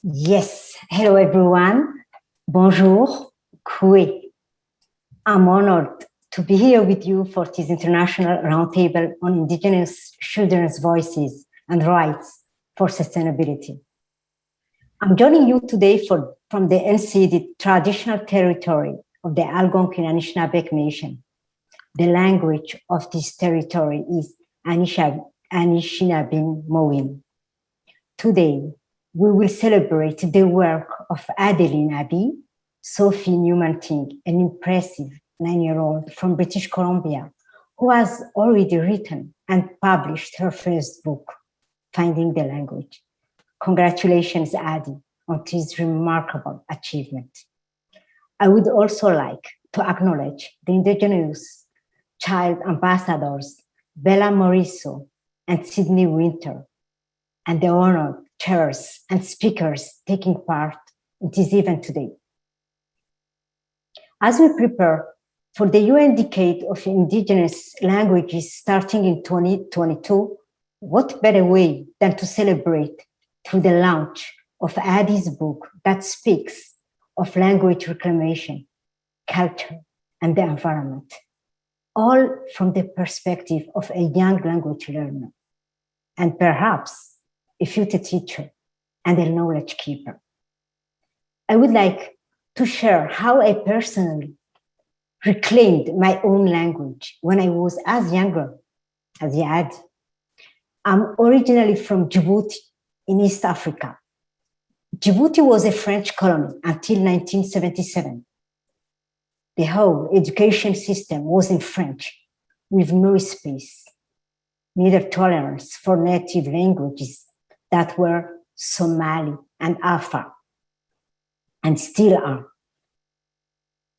Yes, hello everyone. Bonjour, Kui. I'm honored to be here with you for this international roundtable on Indigenous children's voices and rights for sustainability. I'm joining you today from the unceded traditional territory of the Algonquin Anishinaabe Nation. The language of this territory is Anishinaabe Mowin. Today, we will celebrate the work of Adeline Abbey, Sophie Newman-Ting, an impressive 9-year-old from British Columbia, who has already written and published her first book, Finding the Language. Congratulations, Adi, on this remarkable achievement. I would also like to acknowledge the Indigenous child ambassadors, Bella Moriso and Sydney Winter, and the honored chairs and speakers taking part in this event today. As we prepare for the UN Decade of Indigenous Languages starting in 2022, what better way than to celebrate through the launch of Adi's book that speaks of language reclamation, culture, and the environment, all from the perspective of a young language learner, and perhaps a future teacher and a knowledge keeper. I would like to share how I personally reclaimed my own language when I was as younger as Yad. I'm originally from Djibouti in East Africa. Djibouti was a French colony until 1977. The whole education system was in French with no space, neither tolerance for native languages that were Somali and Afar, and still are.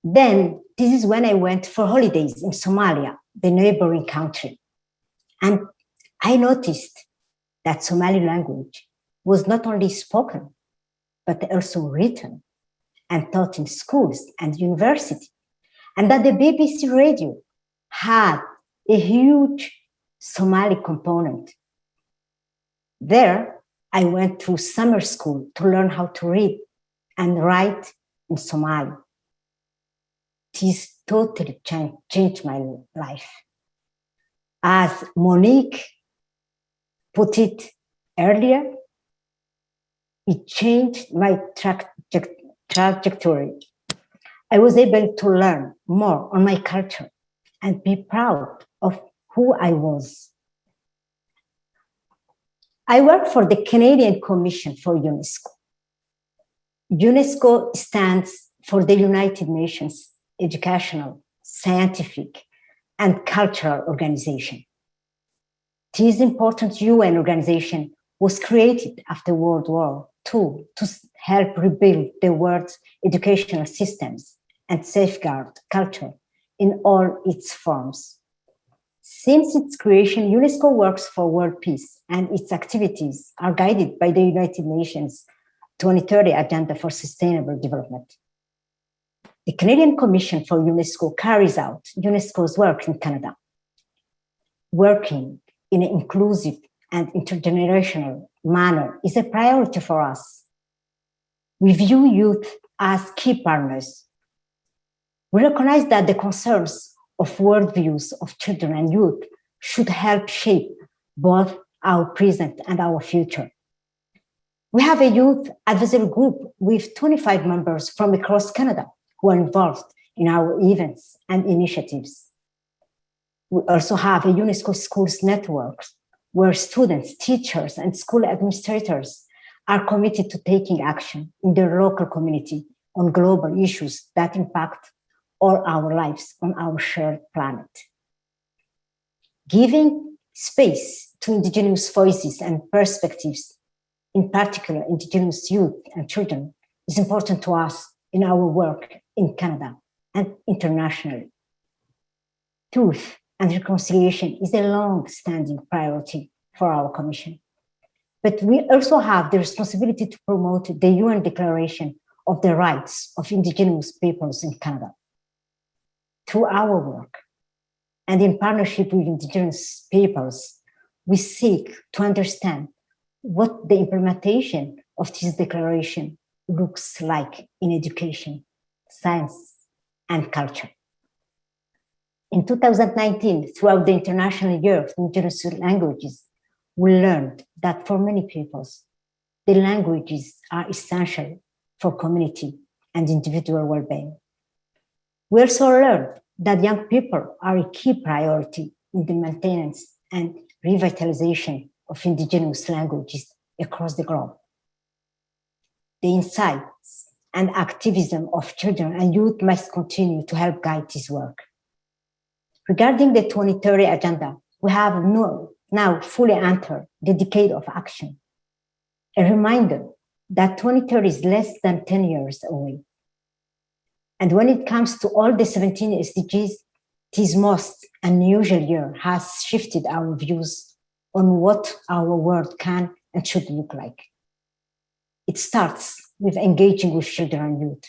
Then, this is when I went for holidays in Somalia, the neighboring country. And I noticed that Somali language was not only spoken, but also written and taught in schools and university. And that the BBC radio had a huge Somali component. There, I went through summer school to learn how to read and write in Somali. This totally changed my life. As Monique put it earlier, it changed my trajectory. I was able to learn more on my culture and be proud of who I was. I work for the Canadian Commission for UNESCO. UNESCO stands for the United Nations Educational, Scientific, and Cultural Organization. This important UN organization was created after World War II to help rebuild the world's educational systems and safeguard culture in all its forms. Since its creation, UNESCO works for world peace, and its activities are guided by the United Nations 2030 Agenda for Sustainable Development. The Canadian Commission for UNESCO carries out UNESCO's work in Canada. Working in an inclusive and intergenerational manner is a priority for us. We view youth as key partners. We recognize that the concerns of worldviews of children and youth should help shape both our present and our future. We have a youth advisory group with 25 members from across Canada who are involved in our events and initiatives. We also have a UNESCO Schools Network where students, teachers, and school administrators are committed to taking action in their local community on global issues that impact all our lives on our shared planet. Giving space to Indigenous voices and perspectives, in particular Indigenous youth and children, is important to us in our work in Canada and internationally. Truth and reconciliation is a long-standing priority for our Commission. But we also have the responsibility to promote the UN Declaration of the Rights of Indigenous Peoples in Canada. Through our work and in partnership with Indigenous peoples, we seek to understand what the implementation of this declaration looks like in education, science, and culture. In 2019, throughout the International Year of Indigenous Languages, we learned that for many peoples, the languages are essential for community and individual well-being. We also learned that young people are a key priority in the maintenance and revitalization of indigenous languages across the globe. The insights and activism of children and youth must continue to help guide this work. Regarding the 2030 agenda, we have now fully entered the decade of action. A reminder that 2030 is less than 10 years away. And when it comes to all the 17 SDGs, this most unusual year has shifted our views on what our world can and should look like. It starts with engaging with children and youth.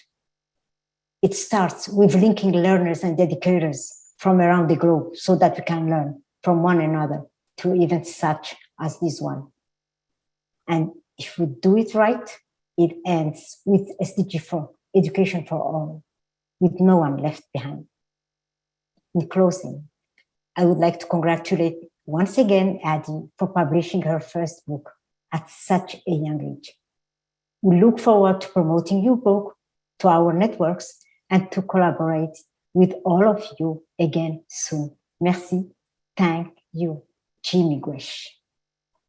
It starts with linking learners and educators from around the globe so that we can learn from one another through events such as this one. And if we do it right, it ends with SDG 4, education for all, with no one left behind. In closing, I would like to congratulate once again Adi for publishing her first book at such a young age. We look forward to promoting your book to our networks and to collaborate with all of you again soon. Merci. Thank you. Jimmy Guesh.